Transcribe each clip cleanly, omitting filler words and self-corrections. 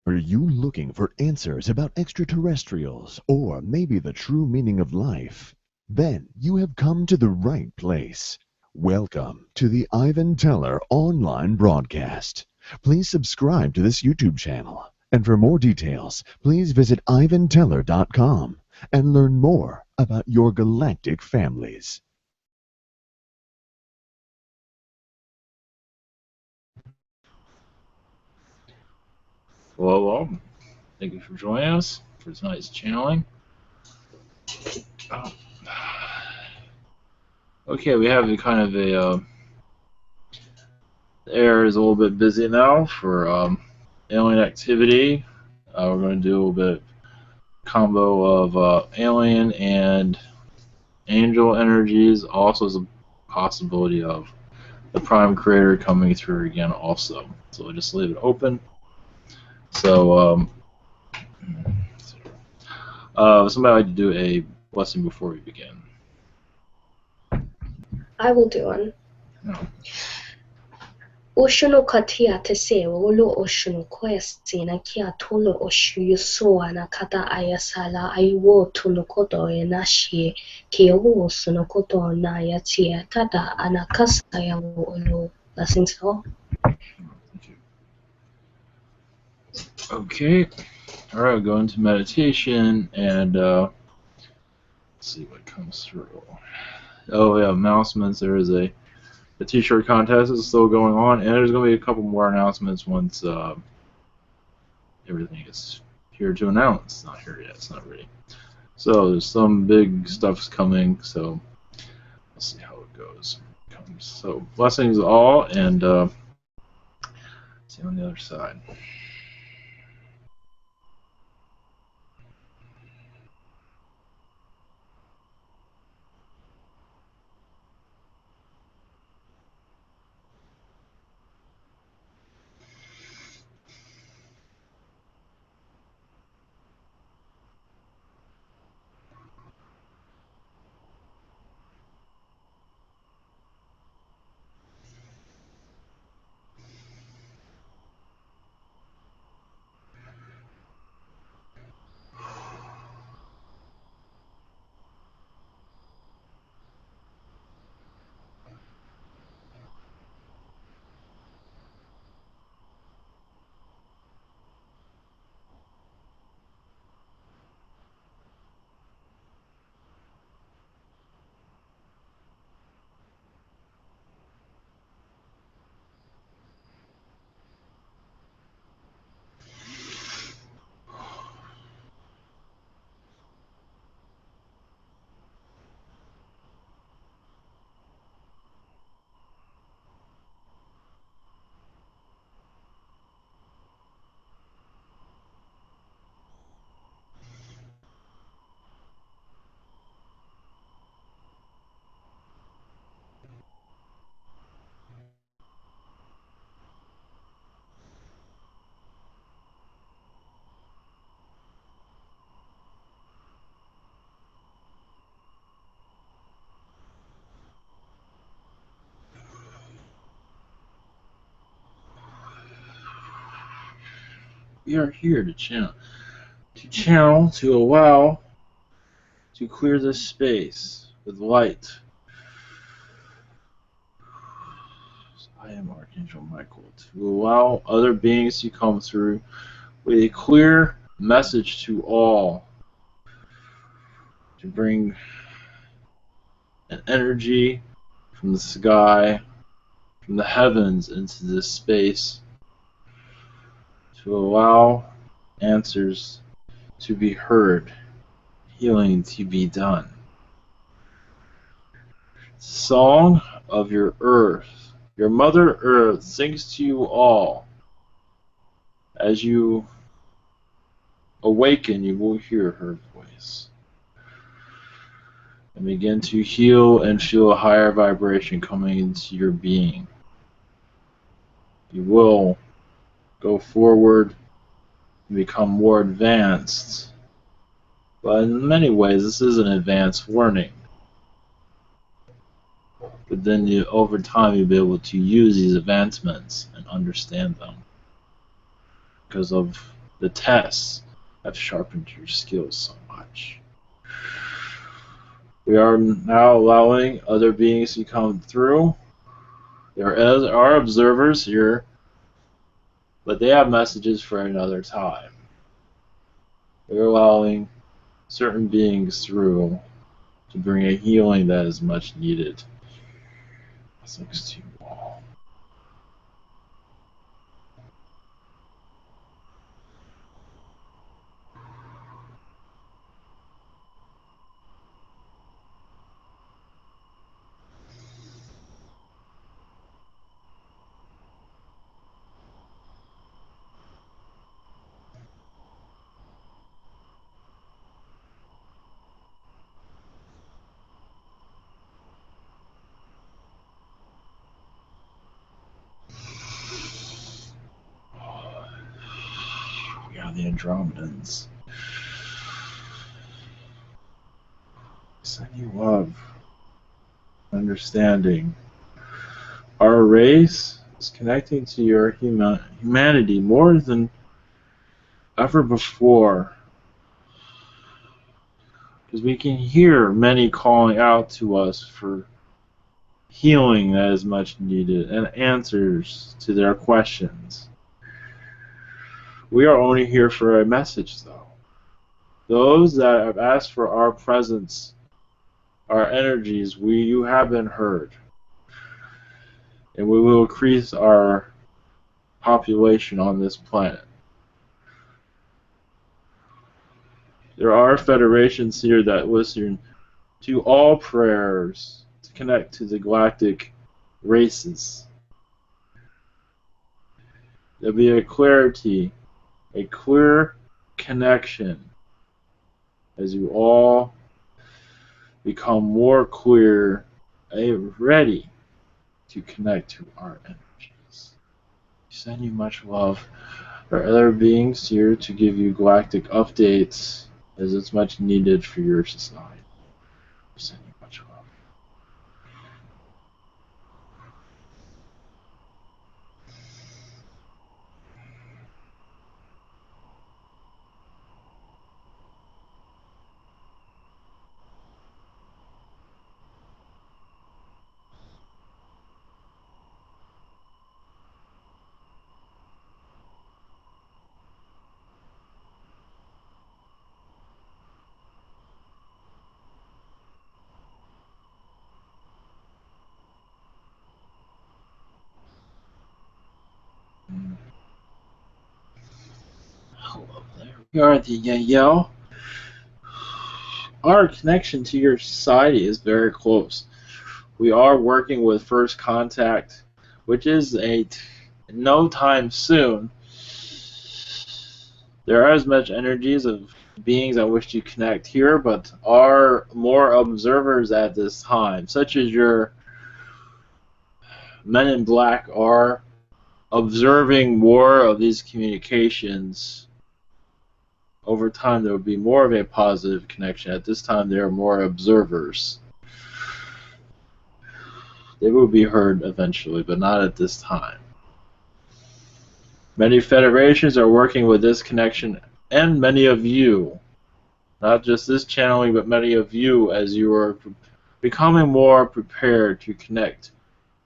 Are you looking for answers about extraterrestrials or maybe the true meaning of life? Then you have come to the right place. Welcome to the Ivan Teller online broadcast. Please subscribe to this YouTube channel. And for more details, please visit ivanteller.com and learn more about your galactic families. Hello, thank you for joining us for tonight's channeling. Okay, we have kind of a the air is a little bit busy now for alien activity. We're going to do a little bit combo of alien and angel energies. Also, is a possibility of the Prime Creator coming through again. Also, so we'll just leave it open. So, somebody like to do a blessing before we begin. I will do one. No. Oshono katia te se olo oshono koesina kia tolo oshu soa na kata ayasala aiwo tuno koto e nashi ki o sono koto na yatia tada anakasa ya olo. Blessings all. Okay, all right, we'll go into meditation and let's see what comes through. Oh yeah, announcements. There is a t-shirt contest is still going on, and there's going to be a couple more announcements once everything is here to announce. It's not here yet. It's not ready. So there's some big stuff's coming. So let's see how it goes. So blessings all, and see you on the other side. We are here to channel, to allow, to clear this space with light. I am Archangel Michael, to allow other beings to come through with a clear message to all, to bring an energy from the sky, from the heavens into this space, to allow answers to be heard, healing to be done. Song of your earth. Your Mother Earth sings to you all. As you awaken, you will hear her voice. And begin to heal and feel a higher vibration coming into your being. You will go forward and become more advanced. But in many ways, this is an advanced warning. But then over time, you'll be able to use these advancements and understand them. Because of the tests have sharpened your skills so much. We are now allowing other beings to come through. There are observers here, but they have messages for another time. We're allowing certain beings through to bring a healing that is much needed. Thanks to you all. We are the Andromedans. Send you love, understanding. Our race is connecting to your humanity more than ever before. Because we can hear many calling out to us for healing that is much needed and answers to their questions. We are only here for a message, though. Those that have asked for our presence, our energies, you have been heard. And we will increase our population on this planet. There are federations here that listen to all prayers to connect to the galactic races. There'll be a clarity, a clear connection as you all become more clear and ready to connect to our energies. We send you much love. There are other beings here to give you galactic updates as it's much needed for your society. We send you much love. Hello there. We are the Yahyel. Our connection to your society is very close. We are working with First Contact, which is no time soon. There are as much energies of beings that wish to connect here, but are more observers at this time, such as your men in black are observing more of these communications. Over time, there will be more of a positive connection. At this time, there are more observers. They will be heard eventually, but not at this time. Many federations are working with this connection, and many of you, not just this channeling, but many of you, as you are becoming more prepared to connect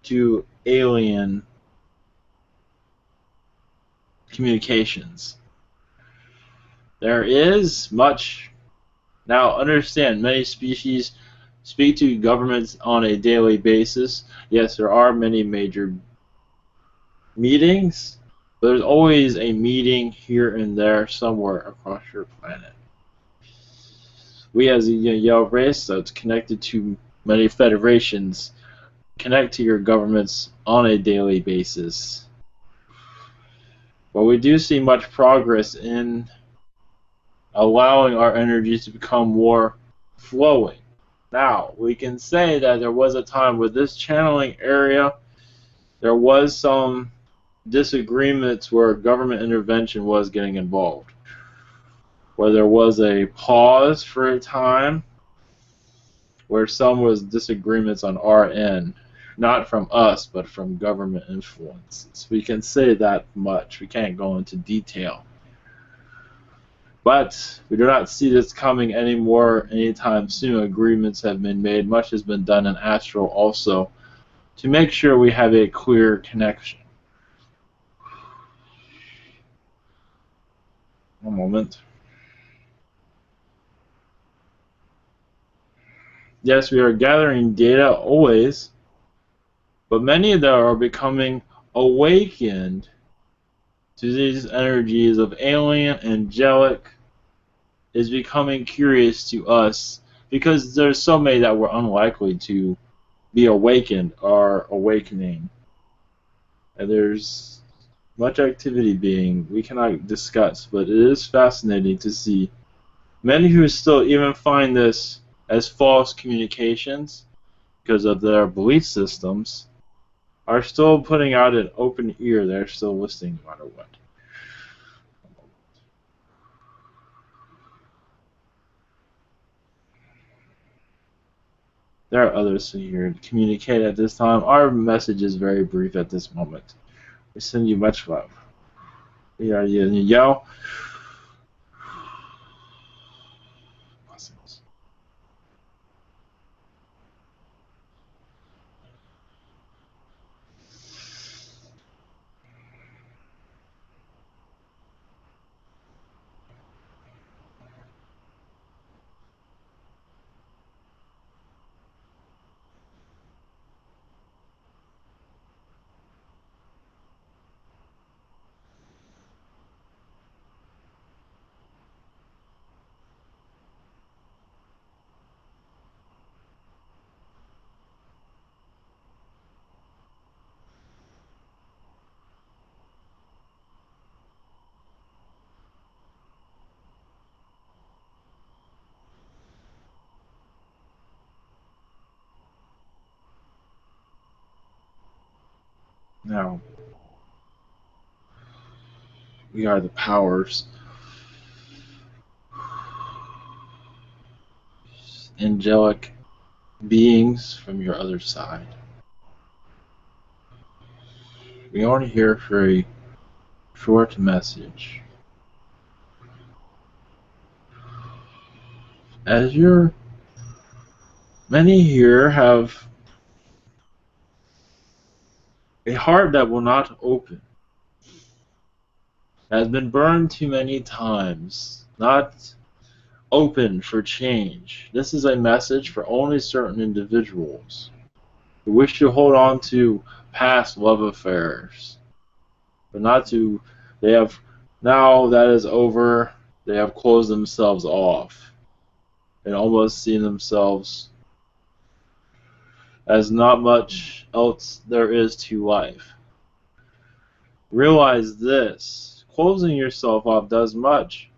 to alien communications. There is much. Now, understand, many species speak to governments on a daily basis. Yes, there are many major meetings, but there's always a meeting here and there somewhere across your planet. We as a Yahyel race that's connected to many federations connect to your governments on a daily basis. But we do see much progress in allowing our energies to become more flowing. Now, we can say that there was a time with this channeling area, there was some disagreements where government intervention was getting involved, where there was a pause for a time, where some was disagreements on our end, not from us, but from government influences. We can say that much. We can't go into detail. But we do not see this coming anymore anytime soon. Agreements have been made. Much has been done in astral also to make sure we have a clear connection. One moment. Yes, we are gathering data always, but many of them are becoming awakened to these energies of alien, angelic, is becoming curious to us because there's so many that were unlikely to be awakened are awakening. And there's much activity being we cannot discuss, but it is fascinating to see many who still even find this as false communications because of their belief systems are still putting out an open ear. They're still listening no matter what. There are others here to communicate at this time. Our message is very brief at this moment. We send you much love. We are Yahyel. Blessings. Now, we are the powers. Angelic beings from your other side. We are here for a short message. As many here have a heart that will not open, has been burned too many times, not open for change. This is a message for only certain individuals who wish to hold on to past love affairs, but not to, they have, now that is over, they have closed themselves off and almost seen themselves as not much else there is to life. Realize this, closing yourself off does much,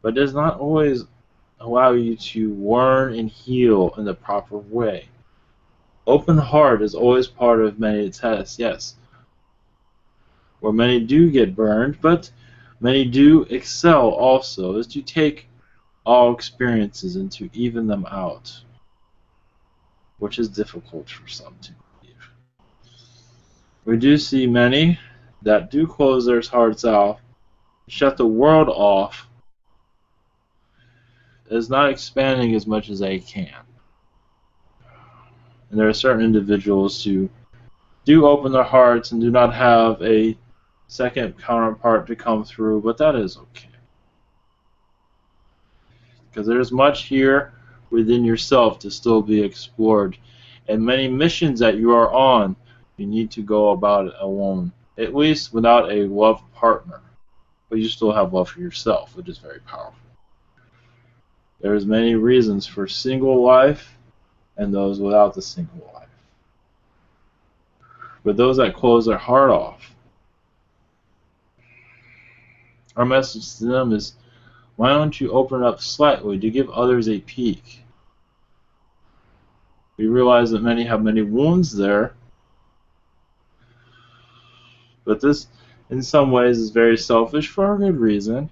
but does not always allow you to learn and heal in the proper way. Open heart is always part of many tests, yes, where many do get burned, but many do excel also, is to take all experiences and to even them out, which is difficult for some to believe. We do see many that do close their hearts out, shut the world off, is not expanding as much as they can. And there are certain individuals who do open their hearts and do not have a second counterpart to come through, but that is okay. Because there's much here within yourself to still be explored. And many missions that you are on, you need to go about it alone, at least without a love partner. But you still have love for yourself, which is very powerful. There's many reasons for single life and those without the single life. But those that close their heart off, our message to them is, why don't you open up slightly to give others a peek? We realize that many have many wounds there, but this in some ways is very selfish for a good reason.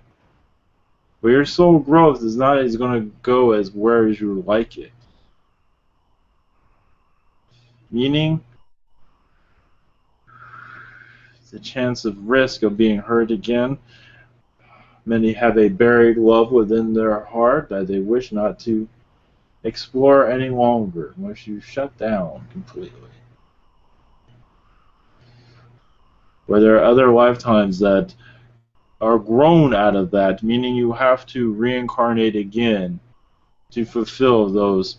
But your soul growth is not as going to go as where as you would like it. Meaning, the chance of risk of being hurt again, Many have a buried love within their heart that they wish not to explore any longer once you shut down completely. Where there are other lifetimes that are grown out of that, meaning you have to reincarnate again to fulfill those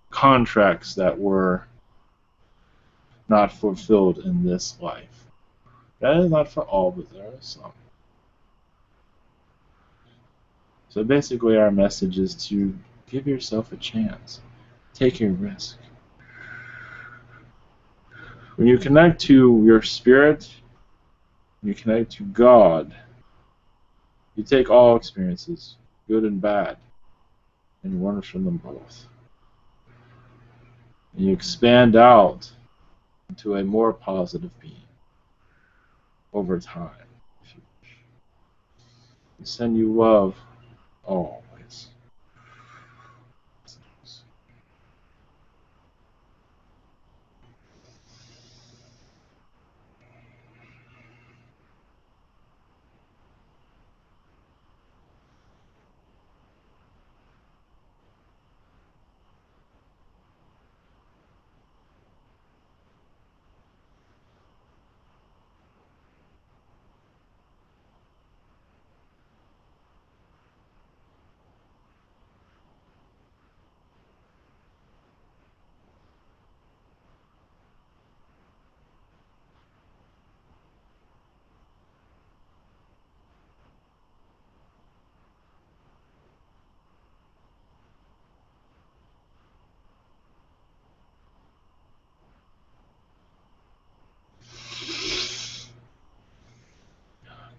contracts that were not fulfilled in this life. That is not for all, but there are some. So basically our message is to give yourself a chance. Take a risk. When you connect to your spirit, you connect to God, you take all experiences, good and bad, and you learn from them both. And you expand out into a more positive being over time, if you wish. And send you love always.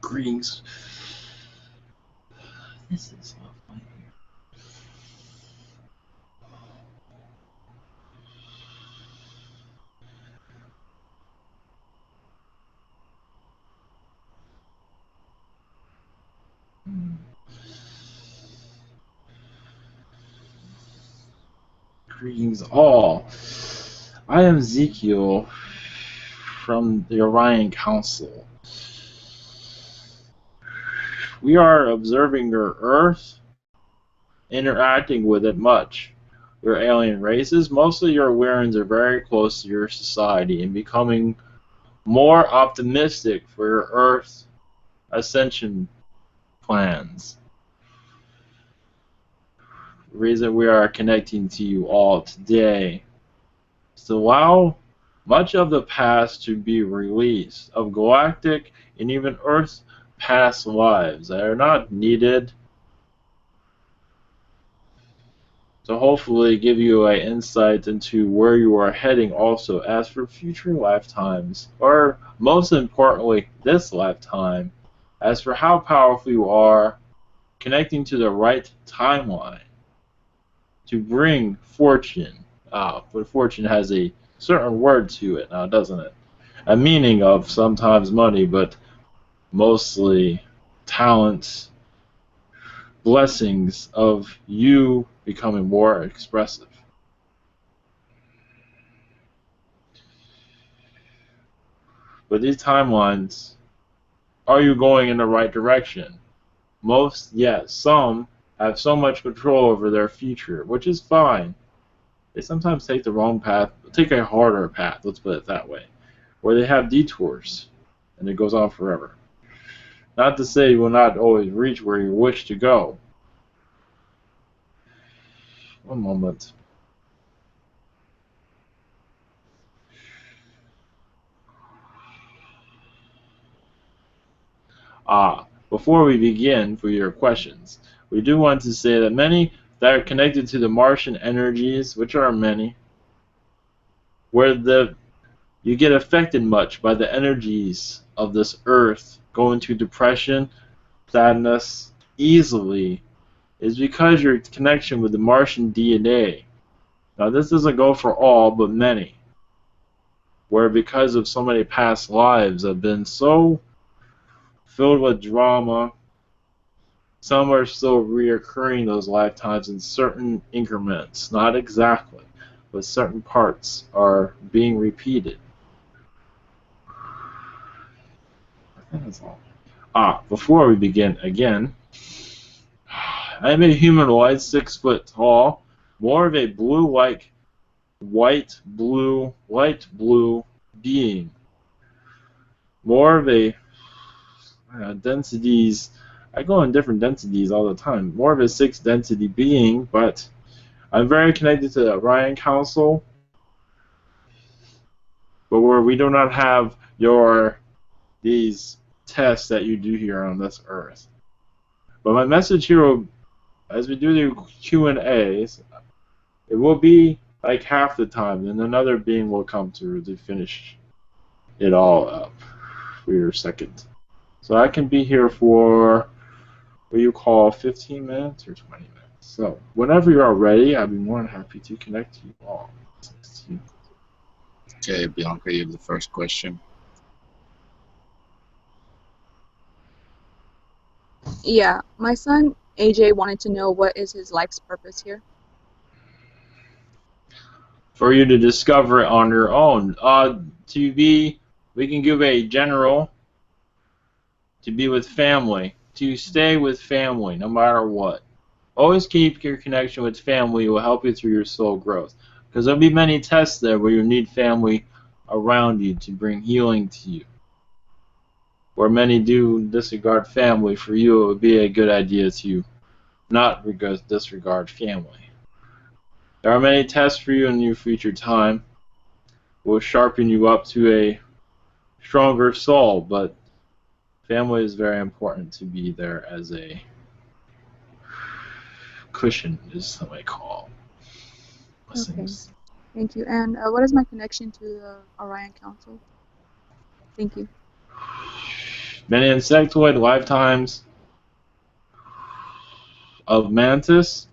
Greetings. This is lovely. Greetings all. I am Ezekiel from the Orion Council. We are observing your Earth, interacting with it much. Your alien races, mostly your Warrens, are very close to your society and becoming more optimistic for your Earth ascension plans. The reason we are connecting to you all today is to allow much of the past to be released, of galactic and even Earth past lives that are not needed, to hopefully give you an insight into where you are heading also as for future lifetimes, or most importantly this lifetime, as for how powerful you are connecting to the right timeline to bring fortune. But fortune has a certain word to it now, doesn't it? A meaning of sometimes money, but mostly talents, blessings of you becoming more expressive. But these timelines, are you going in the right direction? Most, yes. Some have so much control over their future, which is fine. They sometimes take the wrong path, take a harder path, let's put it that way, where they have detours, and it goes on forever. Not to say you will not always reach where you wish to go. One moment. Before we begin for your questions, we do want to say that many that are connected to the Martian energies, which are many, where you get affected much by the energies of this earth, go into depression, sadness easily, is because your connection with the Martian DNA. Now this doesn't go for all, but many, where because of so many past lives have been so filled with drama, some are still reoccurring those lifetimes in certain increments, not exactly, but certain parts are being repeated. I think that's all. Before we begin again, I am a humanoid, 6 foot tall, more of a blue like light blue being. More of a densities. I go in different densities all the time. More of a 6 density being, but I'm very connected to the Orion Council, but where we do not have these tests that you do here on this earth. But my message here, as we do the Q&As, it will be like half the time, then another being will come through to finish it all up for your second. So I can be here for what you call 15 minutes or 20 minutes. So whenever you are ready, I'd be more than happy to connect to you all. Okay, Bianca, you have the first question. Yeah, my son AJ wanted to know what is his life's purpose here. For you to discover it on your own. We can give a general, to be with family, to stay with family no matter what. Always keep your connection with family. It will help you through your soul growth. Because there'll be many tests there where you need family around you to bring healing to you. Where many do disregard family, for you it would be a good idea to not disregard family. There are many tests for you in your future time. It will sharpen you up to a stronger soul, but family is very important to be there as a cushion, is some may call. Blessings. Okay. Thank you. And what is my connection to the Orion Council? Thank you. Many insectoid lifetimes of mantis.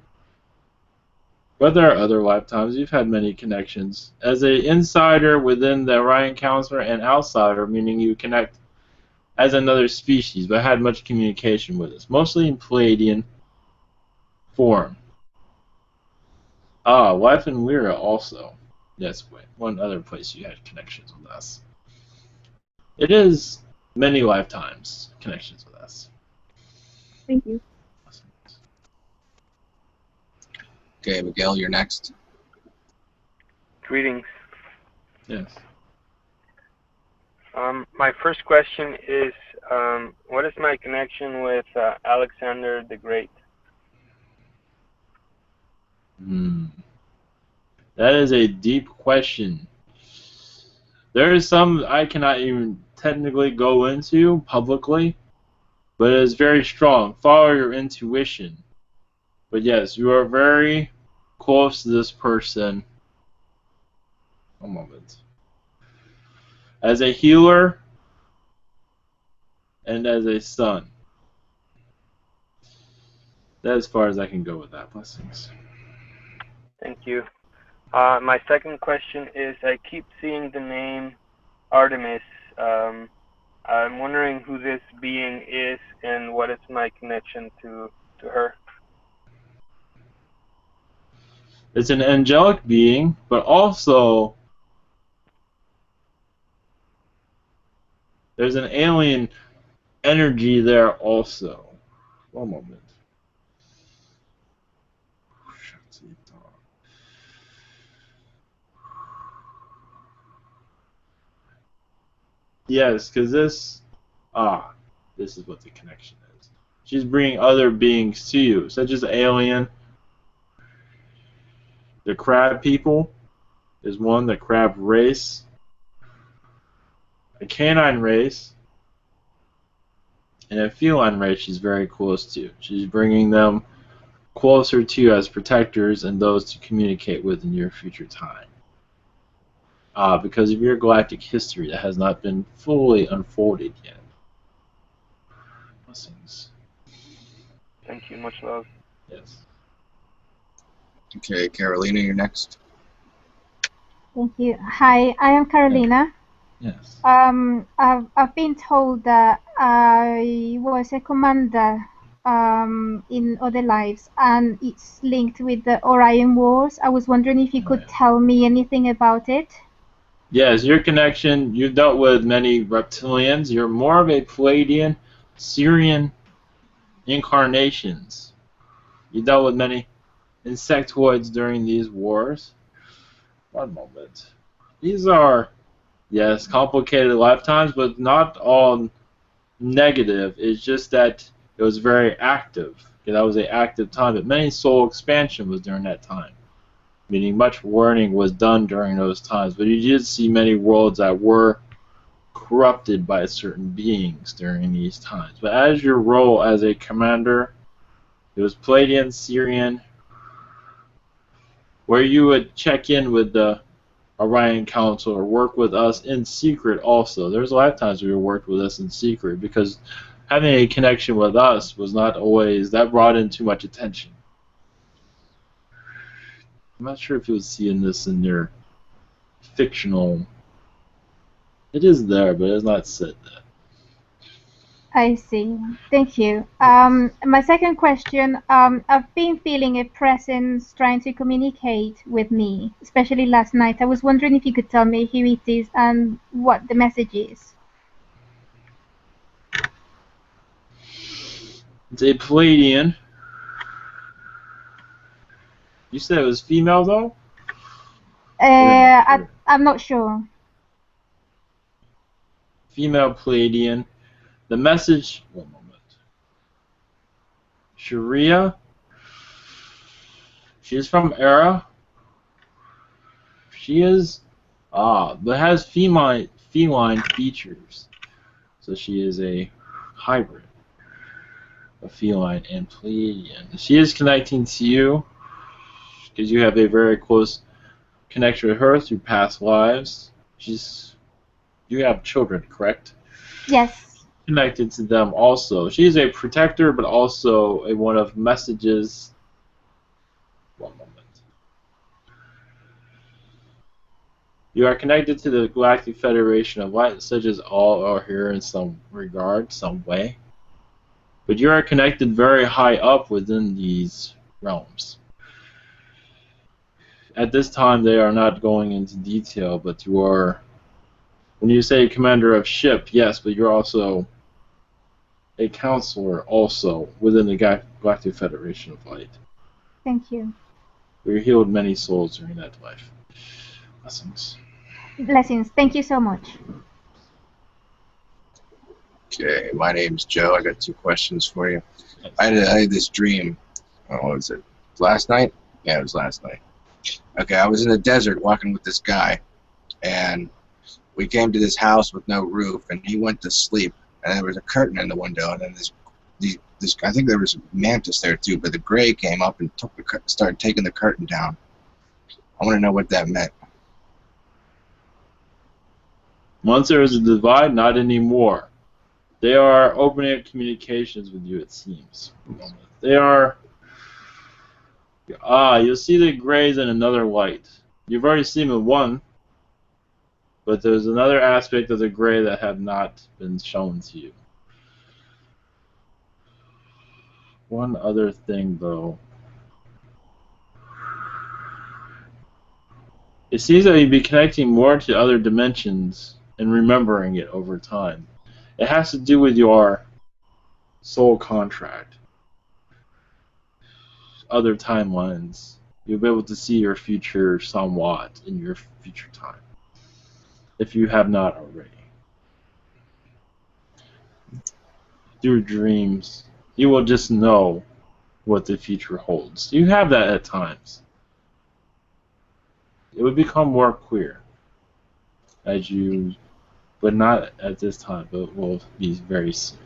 But there are other lifetimes. You've had many connections. As an insider within the Orion Council and outsider, meaning you connect as another species, but had much communication with us, mostly in Pleiadian form. Life in Lyra also. Yes, wait, one other place you had connections with us. It is many lifetimes connections with us. Thank you. Okay, Miguel, you're next. Greetings. Yes. My first question is, what is my connection with Alexander the Great? That is a deep question. There is some I cannot even technically go into publicly, but it is very strong. Follow your intuition. But yes, you are very close to this person. One moment. As a healer and as a son. That's as far as I can go with that. Blessings. Thank you. My second question is, I keep seeing the name Artemis. I'm wondering who this being is and what is my connection to her. It's an angelic being, but also there's an alien energy there also. One moment. Yes, because this is what the connection is. She's bringing other beings to you, such as alien. The crab people is one, the crab race. A canine race. And a feline race she's very close to. She's bringing them closer to you as protectors and those to communicate with in your future time. Because of your galactic history that has not been fully unfolded yet. Blessings. Thank you. Much love. Yes. Okay, Carolina, you're next. Thank you. Hi, I am Carolina. Yes. I've been told that I was a commander in other lives, and it's linked with the Orion Wars. I was wondering if you could tell me anything about it. Yes, your connection, you've dealt with many reptilians. You're more of a Pleiadian, Syrian incarnations. You dealt with many insectoids during these wars. One moment. These are, yes, complicated lifetimes, but not all negative. It's just that it was very active. Okay, that was an active time, but many soul expansion was during that time. Meaning much warning was done during those times. But you did see many worlds that were corrupted by certain beings during these times. But as your role as a commander, it was Palladian, Syrian, where you would check in with the Orion Council or work with us in secret also. There's a lot of times where you worked with us in secret because having a connection with us was not always, that brought in too much attention. I'm not sure if you'll see in this in your fictional. It is there, but it's not said there. I see. Thank you. My second question, I've been feeling a presence trying to communicate with me, especially last night. I was wondering if you could tell me who it is and what the message is. It's a Palladian. You said it was female, though? I'm not sure. Female Palladian. The message. One moment. Sharia. She is from Era. She is. But has feline features. So she is a hybrid of feline and Palladian. She is connecting to you because you have a very close connection with her through past lives. You have children, correct? Yes. Connected to them also. She is a protector, but also a one of messages. One moment. You are connected to the Galactic Federation of Light, such as all are here in some regard, some way. But you are connected very high up within these realms. At this time, they are not going into detail, but you are, when you say commander of ship, yes, but you're also a counselor also within the Galactic Federation of Light. Thank you. We healed many souls during that life. Blessings. Blessings. Thank you so much. Okay, my name's Joe. I got 2 questions for you. Yes. I had this dream. What was it? Last night? Yeah, it was last night. Okay, I was in the desert walking with this guy, and we came to this house with no roof, and he went to sleep, and there was a curtain in the window, and then this I think there was a mantis there too, but the gray came up and started taking the curtain down. I want to know what that meant. Once there was a divide, not anymore. They are opening up communications with you, it seems. They are. You'll see the grays in another light. You've already seen them one, but there's another aspect of the gray that have not been shown to you. One other thing, though. It seems that you'd be connecting more to other dimensions and remembering it over time. It has to do with your soul contract. Other timelines. You'll be able to see your future somewhat in your future time, if you have not already. Through dreams, you will just know what the future holds. You have that at times. It would become more clear as you, but not at this time, but will be very soon.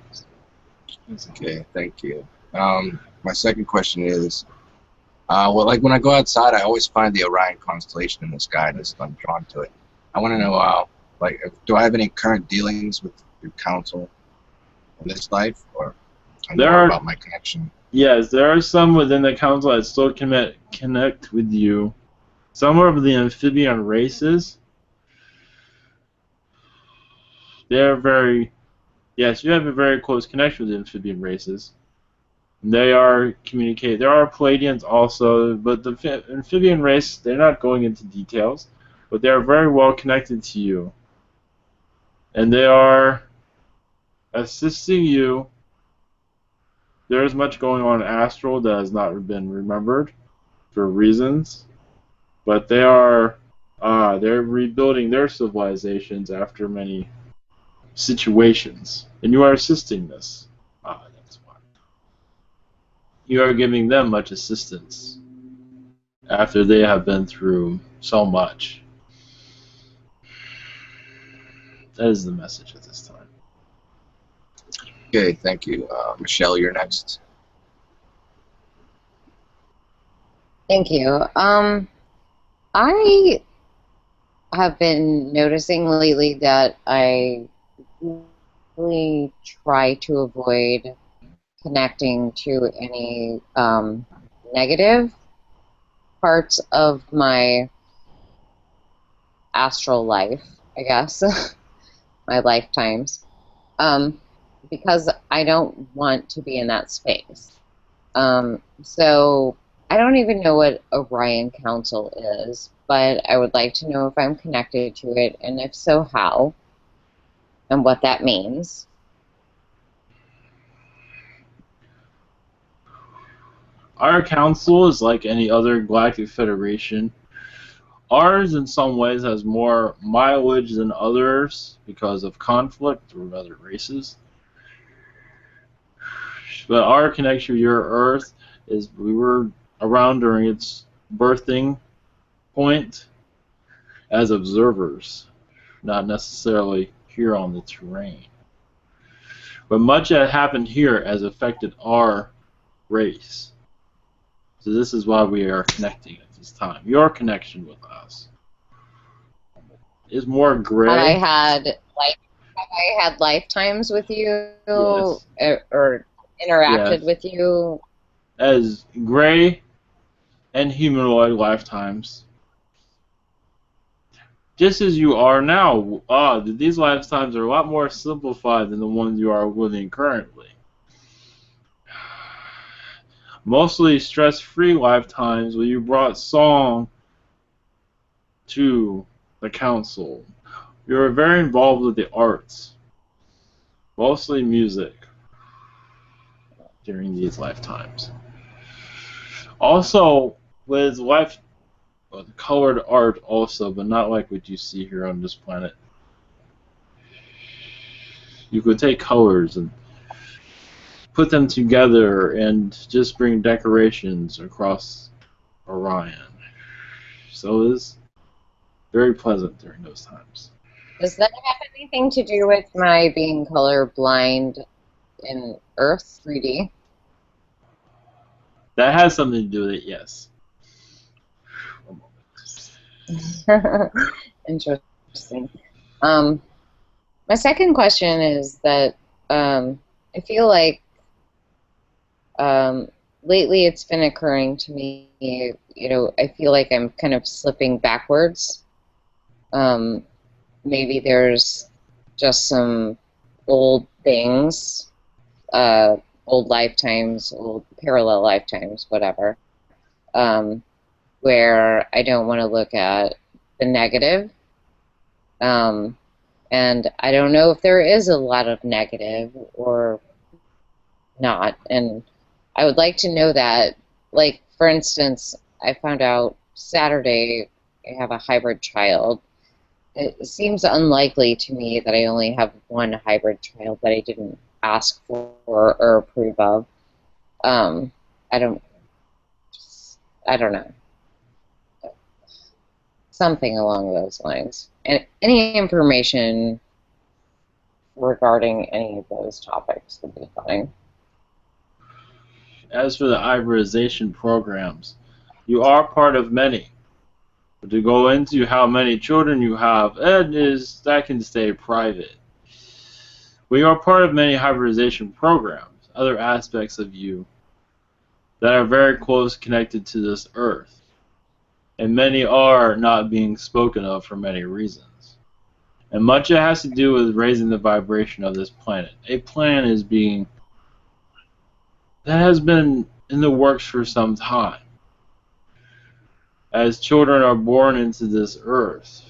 Okay, thank you. My second question is, well, like when I go outside, I always find the Orion constellation in the sky, and I'm drawn to it. I want to know, like, do I have any current dealings with your council in this life, or more about my connection? Yes, there are some within the council that still connect with you. Some of the amphibian races, they're very, yes, you have a very close connection with the amphibian races. They are communicating. There are Palladians also, but the amphibian race, they're not going into details, but they are very well connected to you. And they are assisting you. there's much going on in astral that has not been remembered for reasons, but they're rebuilding their civilizations after many situations, and you are assisting this. That's why. You are giving them much assistance after they have been through so much. That is the message at this time. Okay, thank you. Michelle, you're next. Thank you. I have been noticing lately that I really try to avoid connecting to any negative parts of my astral life, I guess, my lifetimes, because I don't want to be in that space. So I don't even know what Orion Council is, but I would like to know if I'm connected to it, and if so, how, and what that means. Our council is like any other galactic federation. Ours, in some ways, has more mileage than others because of conflict with other races. But our connection to your Earth is we were around during its birthing point as observers, not necessarily here on the terrain. But much that happened here has affected our race. So this is why we are connecting at this time. Your connection with us is more gray. Have I had lifetimes with you, Yes. or interacted Yes. with you? As gray and humanoid lifetimes. Just as you are now. These lifetimes are a lot more simplified than the ones you are living currently. Mostly stress-free lifetimes where you brought song to the council. You were very involved with the arts, mostly music, during these lifetimes. Also, with colored art also, but not like what you see here on this planet. You could take colors and put them together and just bring decorations across Orion. So it's very pleasant during those times. Does that have anything to do with my being colorblind in Earth 3D? That has something to do with it, yes. Interesting. My second question is that I feel like lately it's been occurring to me, I feel like I'm kind of slipping backwards. Maybe there's just some old things, old lifetimes, old parallel lifetimes, whatever, where I don't want to look at the negative. And I don't know if there is a lot of negative or not. And I would like to know that. Like, for instance, I found out Saturday I have a hybrid child. It seems unlikely to me that I only have one hybrid child that I didn't ask for or approve of. I don't know. Something along those lines. And any information regarding any of those topics would be fine. As for the hybridization programs, you are part of many. But to go into how many children you have, that can stay private. We are part of many hybridization programs, other aspects of you that are very close connected to this earth. And many are not being spoken of for many reasons. And much it has to do with raising the vibration of this planet. A plan that has been in the works for some time. As children are born into this earth,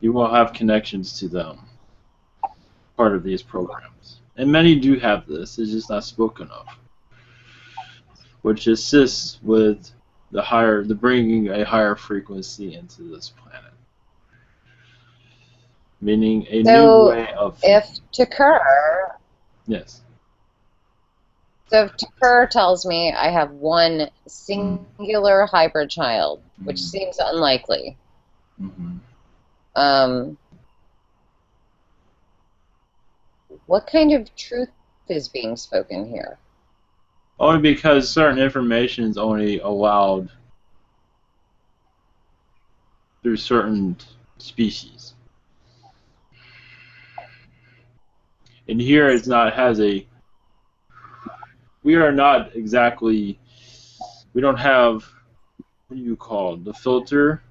you will have connections to them, part of these programs. and many do have this, it's just not spoken of, which assists with the bringing a higher frequency into this planet, meaning a new So way of if thinking. Tukur, Yes. so if Tukur tells me I have one singular hybrid child, which seems unlikely, what kind of truth is being spoken here? Only because certain information is only allowed through certain species. And here it's not we are not exactly, we don't have, what do you call it, the filter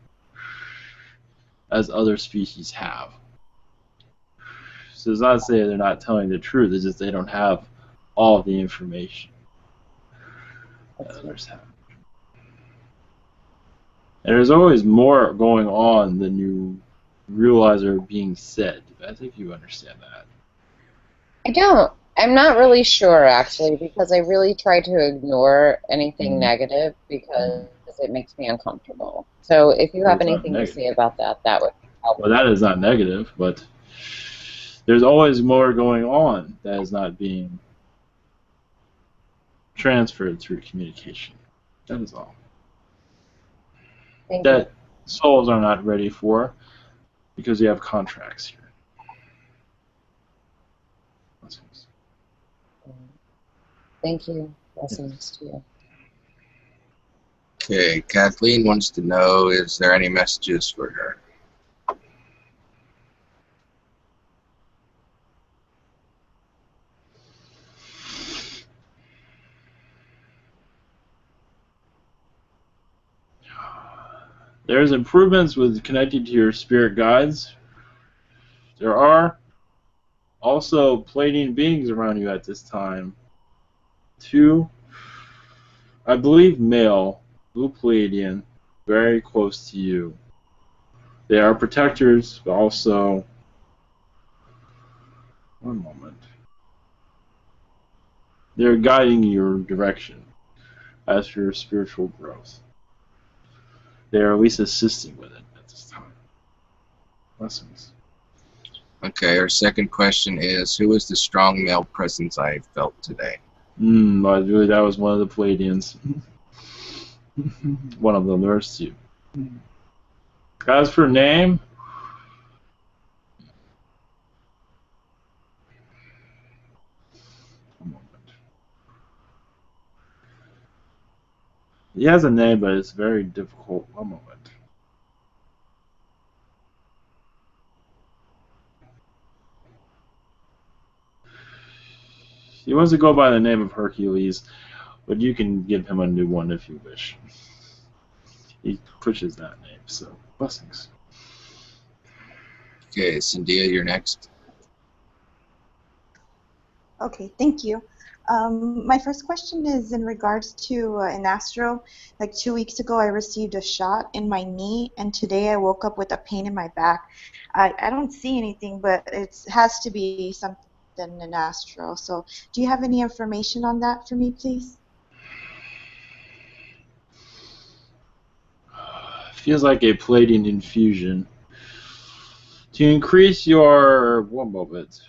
as other species have. So it's not to say they're not telling the truth, it's just they don't have all of the information that others have. And there's always more going on than you realize are being said. I think you understand that. I don't. I'm not really sure, actually, because I really try to ignore anything negative because it makes me uncomfortable. So if you have anything to say about that, that would help. Well, that is not negative, but there's always more going on that is not being transferred through communication. That is all. Thank That you. souls are not ready for because you have contracts here. Thank you. Blessings to you. Okay, Kathleen wants to know, is there any messages for her? There's improvements with connecting to your spirit guides. There are also Pleiadian beings around you at this time. 2, I believe male, blue Pleiadian, very close to you. They are protectors, but also, one moment, they're guiding your direction as for your spiritual growth. They are at least assisting with it at this time. Blessings. Okay, our second question is, who is the strong male presence I felt today? That was one of the Pleiadians. One of them, there's 2. As for name, one moment. He has a name, but it's very difficult. One moment. He wants to go by the name of Hercules, but you can give him a new one if you wish. He pushes that name, so blessings. Okay, Cynthia, you're next. Okay, thank you. My first question is in regards to an astro. Like 2 weeks ago, I received a shot in my knee, and today I woke up with a pain in my back. I don't see anything, but it has to be something in astro. So do you have any information on that for me, please? Feels like a Pleiadian infusion. To increase your... one moment.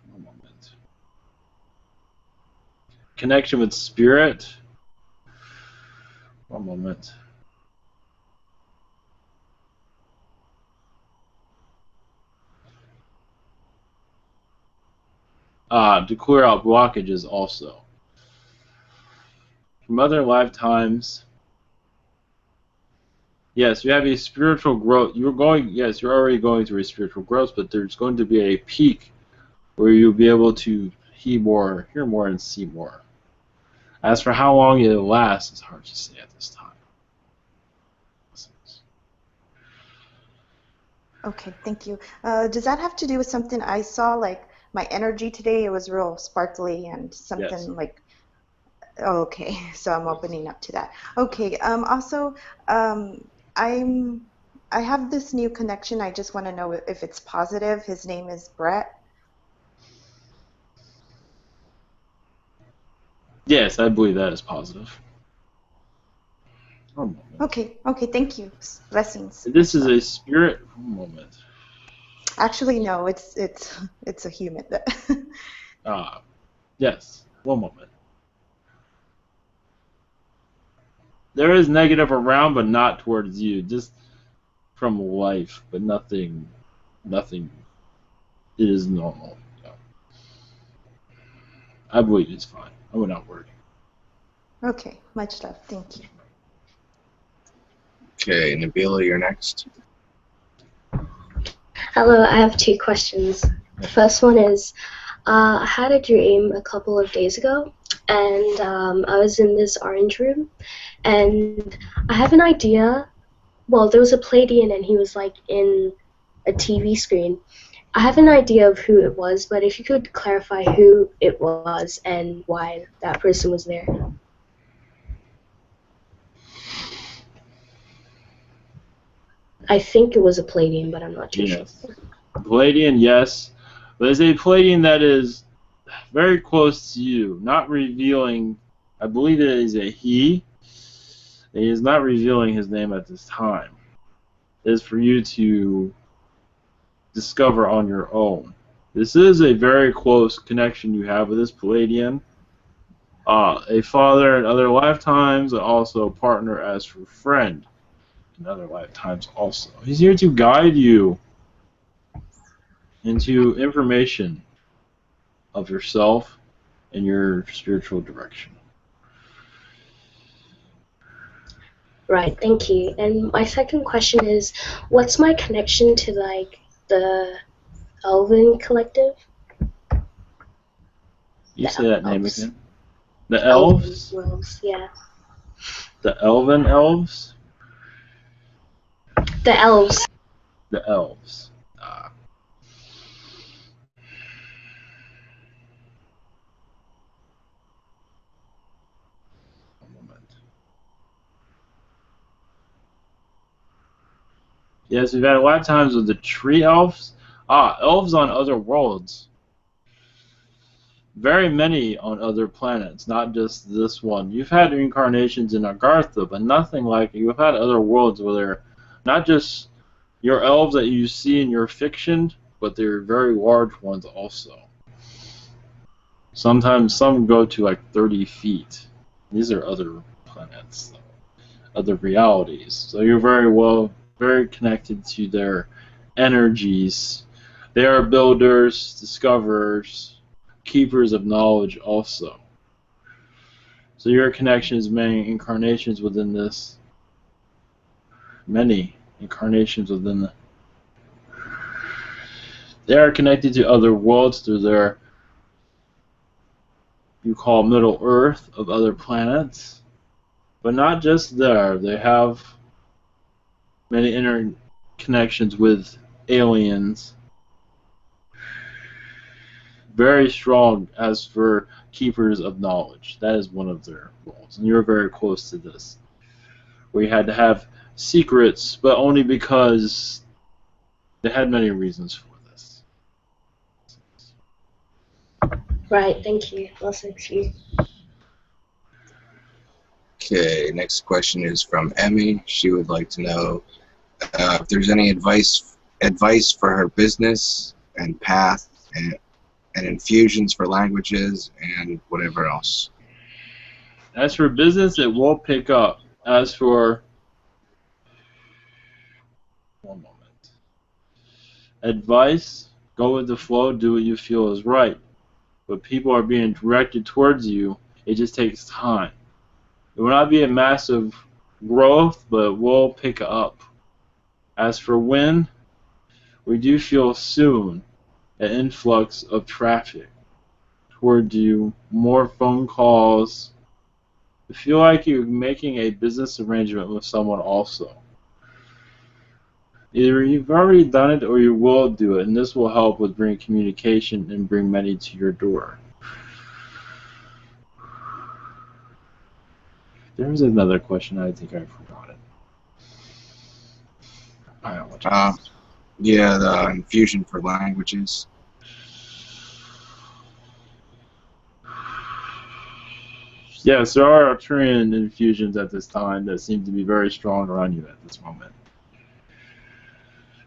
One moment. Connection with spirit. One moment. To clear out blockages also. From other lifetimes, yes, you have a spiritual growth. You're already going through a spiritual growth, but there's going to be a peak where you'll be able to hear more, and see more. As for how long it'll last, it's hard to say at this time. Okay, thank you. Does that have to do with something I saw, like my energy today? It was real sparkly and something Yes. like... Oh, okay, so I'm opening up to that. Okay, also, I'm I have this new connection. I just want to know if it's positive. His name is Brett. Yes, I believe that is positive. One moment. Okay, thank you. Blessings. This is a spirit. One moment. Actually, no, it's a human. Yes. One moment. There is negative around, but not towards you. Just from life, but nothing. It is normal. Yeah. I believe it's fine. I would not worry. Okay, much love. Thank you. Okay, Nabila, you're next. Hello, I have two questions. The first one is, I had a dream a couple of days ago, and I was in this orange room, and I have an idea. Well, there was a Pleiadian, and he was like in a TV screen. I have an idea of who it was, but if you could clarify who it was and why that person was there. I think it was a Pleiadian, but I'm not too sure. Palladian, yes. But it's a Palladian that is very close to you, not revealing. I believe it is a he. He is not revealing his name at this time. It is for you to discover on your own. This is a very close connection you have with this Palladian. A father in other lifetimes, and also a partner as your friend in other lifetimes also. He's here to guide you into information of yourself and your spiritual direction. Right, thank you. And my second question is, what's my connection to like the Elven Collective? You The say that name elves. again? The elves? Elves, yeah. The elven elves? The elves. The elves. One moment. Yes, we've had a lot of times with the tree elves. Elves on other worlds. Very many on other planets, not just this one. You've had incarnations in Agartha, but nothing like it. You've had other worlds where they're not just your elves that you see in your fiction, but they're very large ones also. Sometimes some go to like 30 feet. These are other planets, other realities. So you're very connected to their energies. They are builders, discoverers, keepers of knowledge also. So your connection is many incarnations within this. Many incarnations within the. They are connected to other worlds through their, you call Middle Earth, of other planets. But not just there. They have many interconnections with aliens. Very strong as for keepers of knowledge. That is one of their roles. And you're very close to this. Where you had to have secrets, but only because they had many reasons for this. Right, thank you. Blessings to you. Okay, next question is from Emmy. She would like to know if there's any advice for her business and path and infusions for languages and whatever else. As for business, it will pick up. As for one moment. Advice, go with the flow, do what you feel is right. But people are being directed towards you. It just takes time. It will not be a massive growth, but it will pick up. As for when, we do feel soon an influx of traffic toward you, more phone calls. I feel like you're making a business arrangement with someone also. Either you've already done it or you will do it, and this will help with bringing communication and bring many to your door. There was another question, I think I forgot it. Biologist. Yeah, the infusion for languages. Yes, there are Arcturian infusions at this time that seem to be very strong around you at this moment.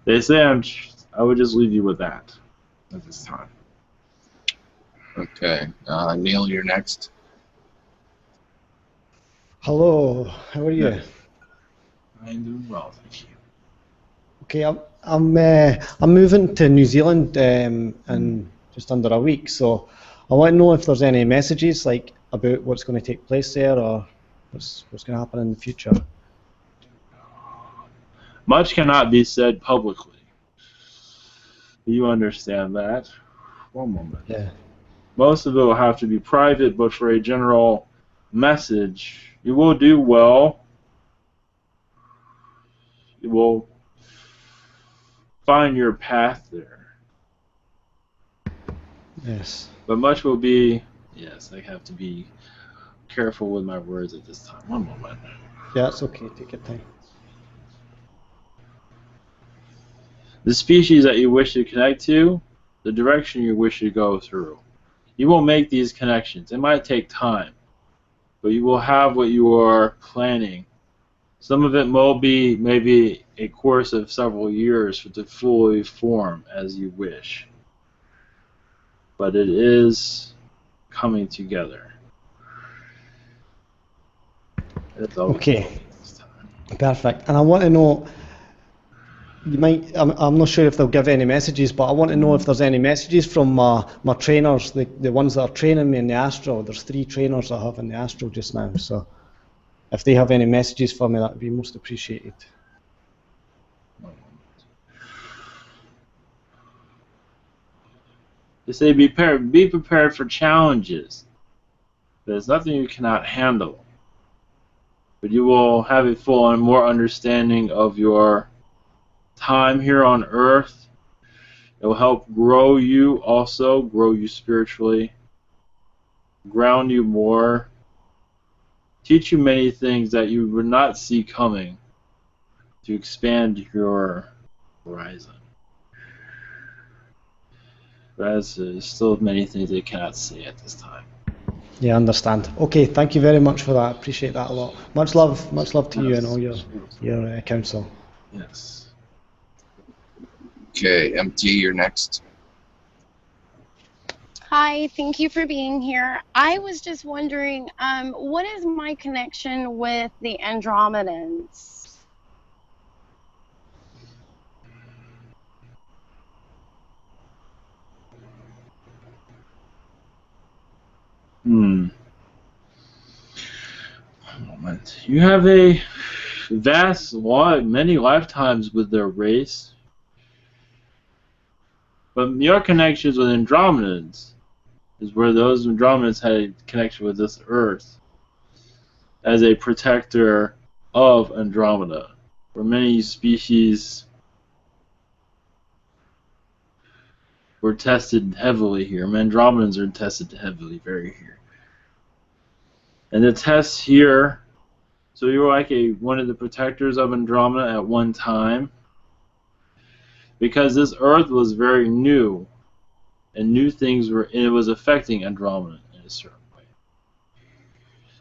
They say I would just leave you with that at this time. Okay. Neil, you're next. Hello, how are you? I'm doing well, thank you. Okay, I'm moving to New Zealand in just under a week, so I want to know if there's any messages like about what's going to take place there or what's going to happen in the future. Much cannot be said publicly. You understand that? One moment. Yeah. Most of it will have to be private, but for a general message, you will do well. You will find your path there. Yes. But much will be, yes, I have to be careful with my words at this time. One moment. Yeah, it's okay, take your time. The species that you wish to connect to, the direction you wish to go through. You will make these connections. It might take time, but you will have what you are planning. Some of it will be maybe a course of several years to fully form as you wish. But it is coming together. Okay, perfect. And I want to know, I'm not sure if they'll give any messages, but I want to know if there's any messages from my trainers, the ones that are training me in the astral. There's 3 trainers I have in the astral just now, so if they have any messages for me, that would be most appreciated. They say be prepared for challenges. There's nothing you cannot handle. But you will have a full and more understanding of your time here on Earth. It will help grow you also, grow you spiritually, ground you more, teach you many things that you would not see coming to expand your horizon. But there's still many things they cannot see at this time. Yeah, I understand. Okay, thank you very much for that. I appreciate that a lot. Much love to you and all your counsel. Yes. Okay, MT, you're next. Hi, thank you for being here. I was just wondering, what is my connection with the Andromedans? One moment. You have a vast many lifetimes with their race. But your connections with Andromedans is where those Andromedans had a connection with this Earth as a protector of Andromeda, where many species were tested heavily here. Andromedans are tested heavily very here. And the tests here, so you were like one of the protectors of Andromeda at one time, because this Earth was very new, and new things were, and it was affecting Andromeda in a certain way.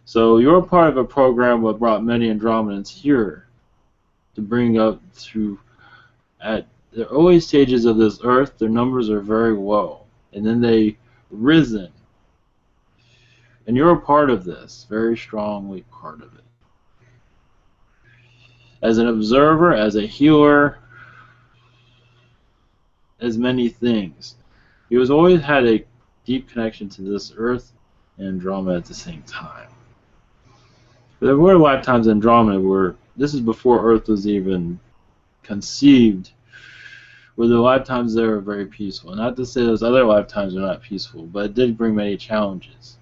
So you're part of a program that brought many Andromedans here to bring up through, at the early stages of this Earth, their numbers are very low, and then they risen. And you're a part of this, very strongly part of it. As an observer, as a healer, as many things. He has always had a deep connection to this Earth and Andromeda at the same time. But there were lifetimes in Andromeda where, this is before Earth was even conceived, where the lifetimes there were very peaceful. Not to say those other lifetimes are not peaceful, but it did bring many challenges.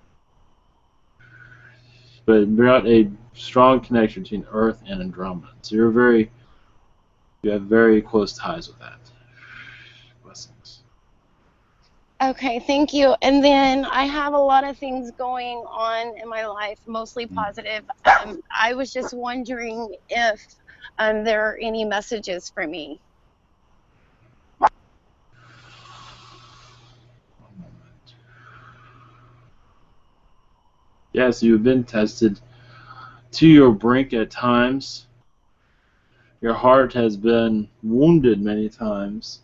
But it brought a strong connection between Earth and Andromeda. So you have very close ties with that. Blessings. Okay, thank you. And then I have a lot of things going on in my life, mostly positive. I was just wondering if there are any messages for me. Yes, you've been tested to your brink at times. Your heart has been wounded many times.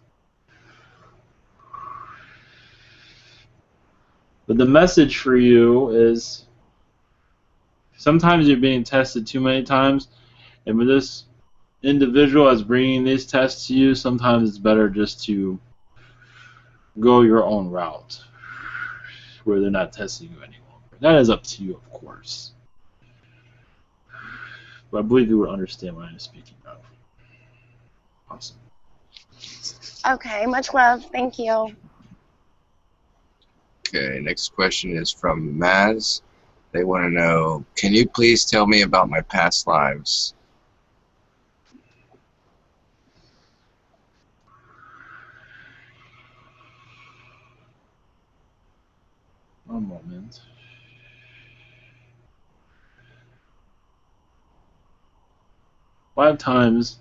But the message for you is sometimes you're being tested too many times, and with this individual that's bringing these tests to you, sometimes it's better just to go your own route where they're not testing you any longer. That is up to you, of course. But I believe you would understand what I'm speaking of. Awesome. Okay, much love. Thank you. Okay, next question is from Maz. They want to know, can you please tell me about my past lives? One moment. Lifetimes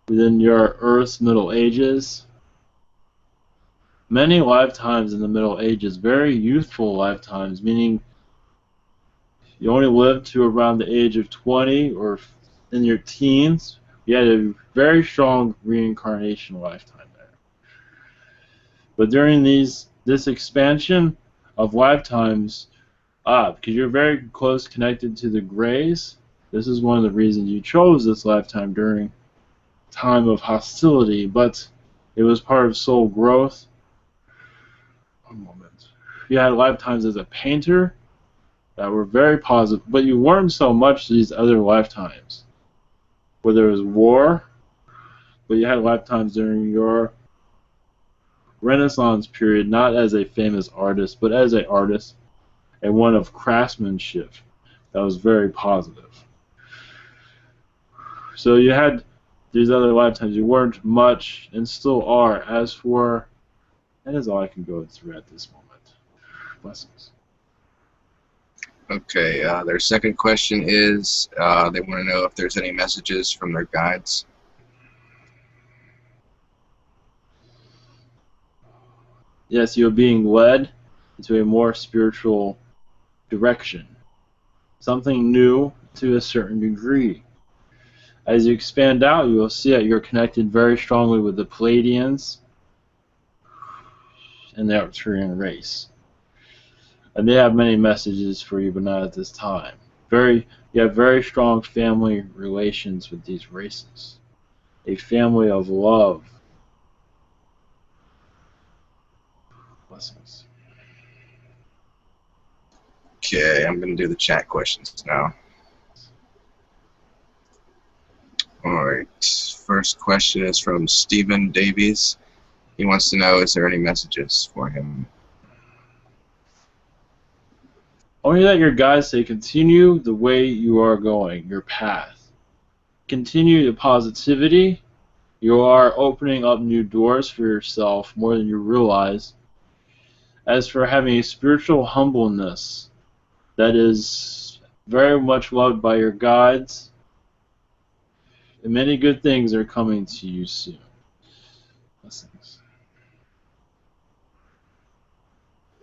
within your Earth's Middle Ages, many lifetimes in the Middle Ages, very youthful lifetimes, meaning you only lived to around the age of 20 or in your teens. You had a very strong reincarnation lifetime there. But during this expansion of lifetimes, because you're very close connected to the Greys, this is one of the reasons you chose this lifetime during time of hostility, but it was part of soul growth. One moment. You had lifetimes as a painter that were very positive, but you weren't so much these other lifetimes where there was war, but you had lifetimes during your Renaissance period, not as a famous artist, but as an artist, and one of craftsmanship that was very positive. So you had these other lifetimes, you weren't much and still are. As for, that is all I can go through at this moment. Blessings. Okay, their second question is, they want to know if there's any messages from their guides. Yes, you're being led into a more spiritual direction. Something new to a certain degree. As you expand out, you will see that you're connected very strongly with the Pleiadians and the Arcturian race. And they have many messages for you, but not at this time. You have very strong family relations with these races. A family of love. Blessings. Okay, I'm going to do the chat questions now. Alright, first question is from Stephen Davies. He wants to know, is there any messages for him? Only that your guides say continue the way you are going, your path. Continue the positivity. You are opening up new doors for yourself more than you realize. As for having a spiritual humbleness that is very much loved by your guides, and many good things are coming to you soon. Blessings.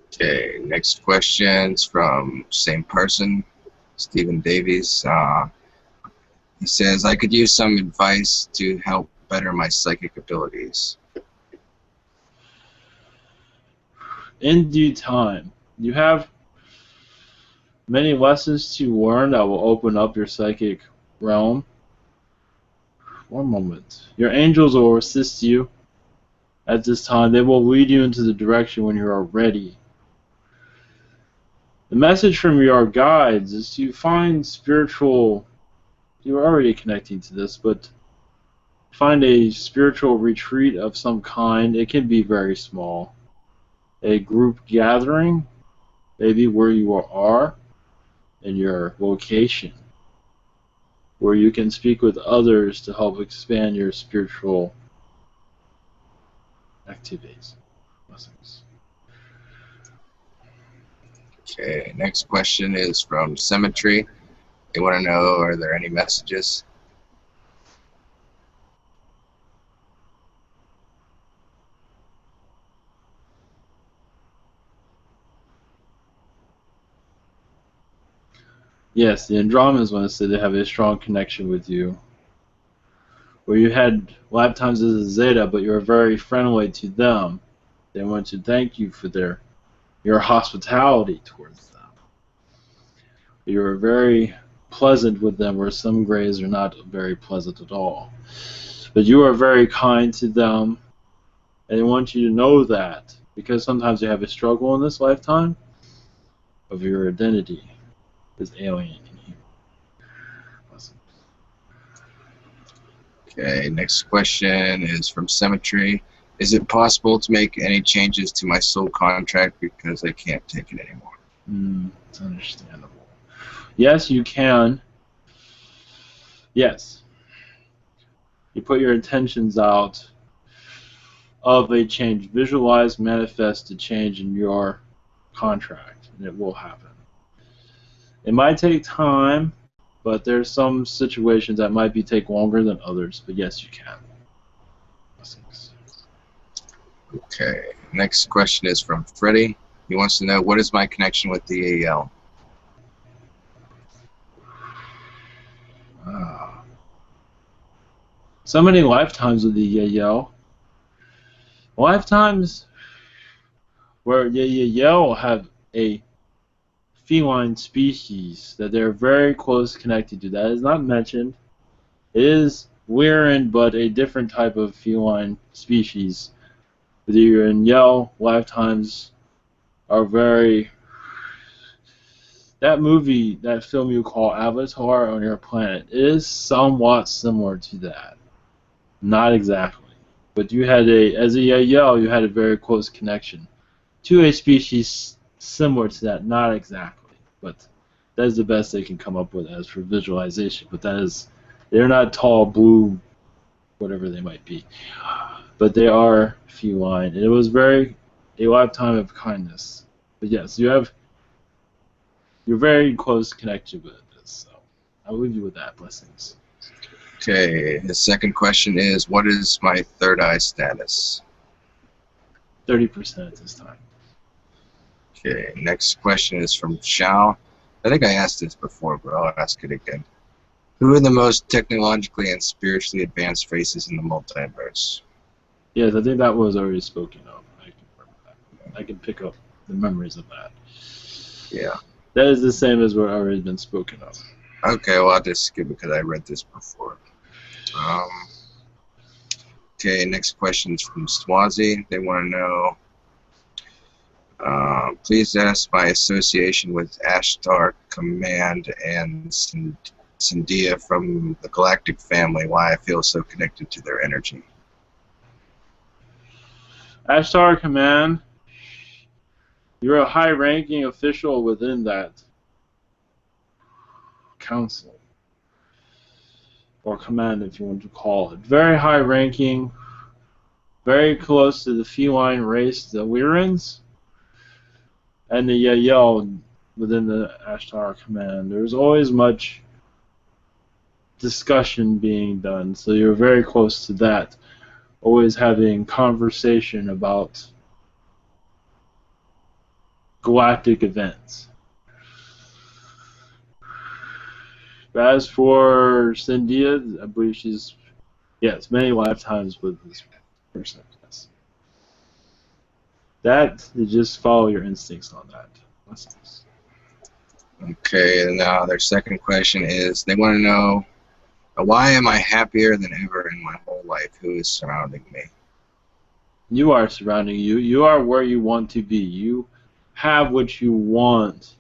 Okay, next question's from same person, Stephen Davies. He says, I could use some advice to help better my psychic abilities. In due time, you have many lessons to learn that will open up your psychic realm. One moment. Your angels will assist you at this time. They will lead you into the direction when you are ready. The message from your guides is to find spiritual, you're already connecting to this, but find a spiritual retreat of some kind. It can be very small. A group gathering, maybe where you are in your location, where you can speak with others to help expand your spiritual activities. Blessings. Okay, next question is from Symmetry. They want to know, are there any messages? Yes, the Andromedans want to say they have a strong connection with you. Where you had lifetimes as a Zeta, but you're very friendly to them. They want to thank you for your hospitality towards them. You're very pleasant with them, where some Greys are not very pleasant at all. But you are very kind to them, and they want you to know that, because sometimes you have a struggle in this lifetime of your identity as alien and human. Okay, next question is from Symmetry. Is it possible to make any changes to my soul contract because I can't take it anymore? It's understandable. Yes, you can. Yes. You put your intentions out of a change. Visualize, manifest a change in your contract, and it will happen. It might take time, but there's some situations that might take longer than others, but yes, you can. Okay, next question is from Freddie. He wants to know, what is my connection with the Yahyel? So many lifetimes with the Yahyel. Lifetimes where the Yahyel have a feline species that they're very close connected to. That is not mentioned. It is Lyran, but a different type of feline species. The Yahyel lifetimes are very... That movie, that film you call Avatar on Your Planet, is somewhat similar to that. Not exactly. But you had as a Yahyel, you had a very close connection to a species similar to that. Not exactly. But that is the best they can come up with as for visualization. But that is, they're not tall, blue, whatever they might be. But they are feline. And it was a lifetime of kindness. But yes, you're very close connection with this. So I'll leave you with that. Blessings. Okay, his second question is, what is my third eye status? 30% at this time. Okay, next question is from Shao. I think I asked this before, but I'll ask it again. Who are the most technologically and spiritually advanced races in the multiverse? Yes, I think that was already spoken of. I can pick up the memories of that. Yeah. That is the same as what already been spoken of. Okay, well, I'll just skip it because I read this before. Okay, next question is from Swazi. They want to know, please ask my association with Ashtar Command and Sandia from the Galactic family, why I feel so connected to their energy. Ashtar Command, you're a high-ranking official within that council, or command if you want to call it. Very high-ranking, very close to the feline race, the Lyrans, and the Yahyel within the Ashtar Command. There's always much discussion being done, so you're very close to that. Always having conversation about galactic events. As for Sandia, I believe she's, yes, many lifetimes with this person. Yes. That, you just follow your instincts on that. Blessings. Okay, and now their second question is, they want to know, why am I happier than ever in my whole life? Who is surrounding me? You are surrounding you. You are where you want to be. You have what you want.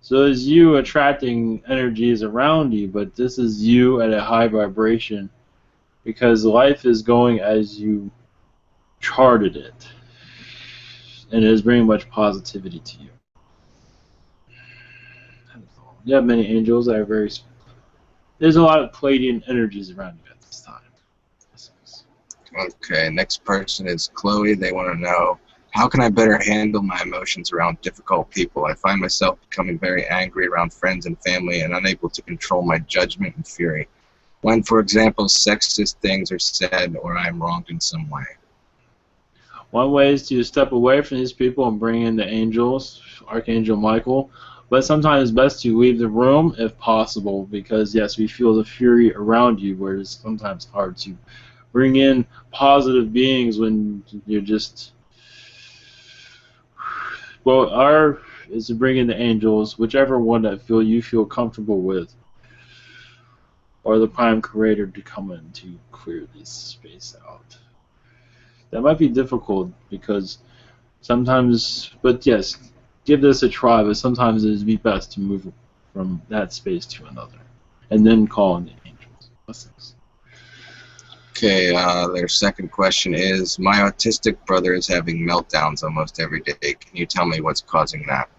So it's you attracting energies around you, but this is you at a high vibration because life is going as you charted it. And it is bringing much positivity to you. You have many angels that are very... There's a lot of Palladian energies around you at this time. Okay, next person is Chloe. They want to know, how can I better handle my emotions around difficult people? I find myself becoming very angry around friends and family and unable to control my judgment and fury. When, for example, sexist things are said or I am wronged in some way. One way is to step away from these people and bring in the angels, Archangel Michael. But sometimes it's best to leave the room if possible, because yes, we feel the fury around you, where it's sometimes hard to bring in positive beings when you're just. Well, our is to bring in the angels, whichever one that you feel comfortable with, or the Prime Creator to come in to clear this space out. That might be difficult because sometimes, but yes, give this a try, but sometimes it would be best to move from that space to another, and then call in the angels. Blessings. Okay, their second question is, my autistic brother is having meltdowns almost every day. Can you tell me what's causing that?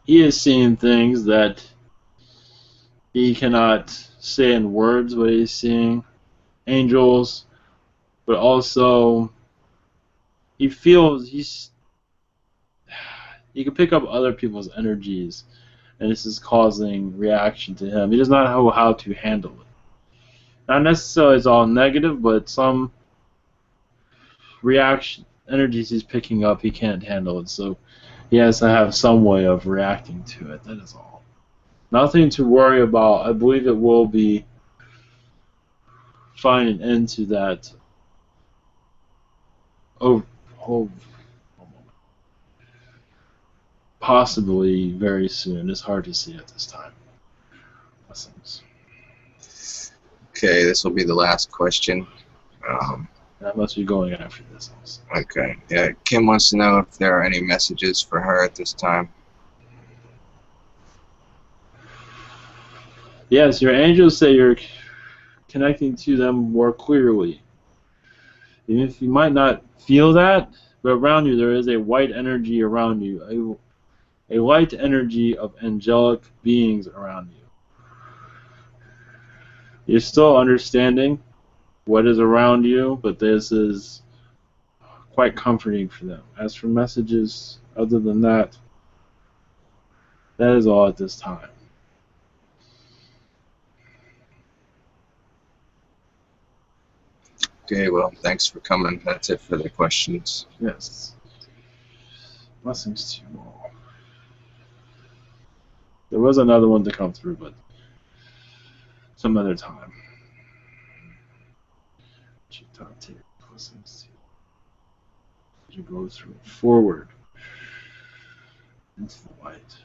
He is seeing things that he cannot say in words what he's seeing. Angels, but also he feels he can pick up other people's energies, and this is causing reaction to him. He does not know how to handle it. Not necessarily it's all negative, but some reaction energies he's picking up, he can't handle it, so he has to have some way of reacting to it. That is all. Nothing to worry about. I believe it will be find an end to that. Possibly very soon. It's hard to see at this time. Blessings. Okay, this will be the last question. I must be going after this also. Okay, yeah, Kim wants to know if there are any messages for her at this time. Yes, your angels say you're connecting to them more clearly. Even if you might not feel that, but around you there is a white energy around you, a light energy of angelic beings around you. You're still understanding what is around you, but this is quite comforting for them. As for messages, other than that, that is all at this time. Okay, well, thanks for coming. That's it for the questions. Yes. Blessings to you all. There was another one to come through, but some other time. Blessings to you. As you go through forward into the light.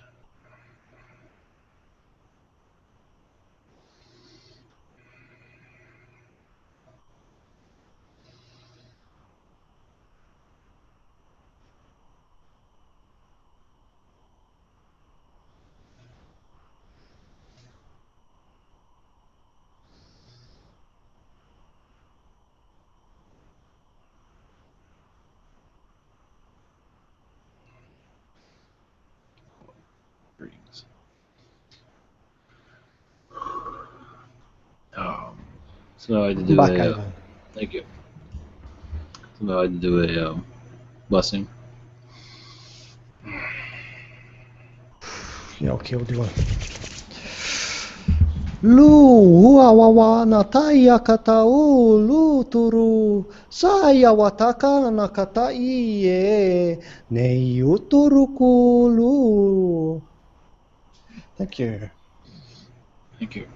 Greetings. So I had to do Back, a. Ivan. Thank you. So I had to do a blessing. Yeah, okay, we'll do one. Lu hua wawa na taia katau lu turu saya wataka na katai e nei uturuku lu. Thank you. Thank you.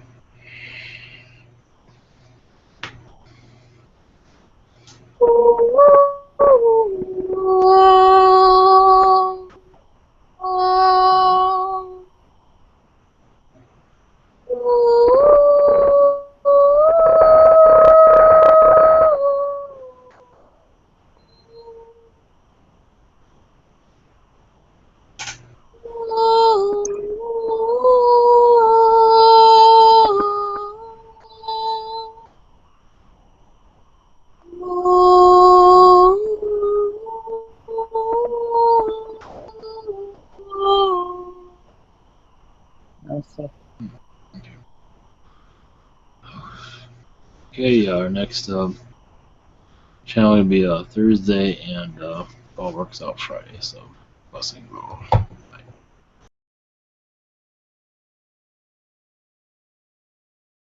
Okay, our next channel will be Thursday, and all works out Friday. So, blessing.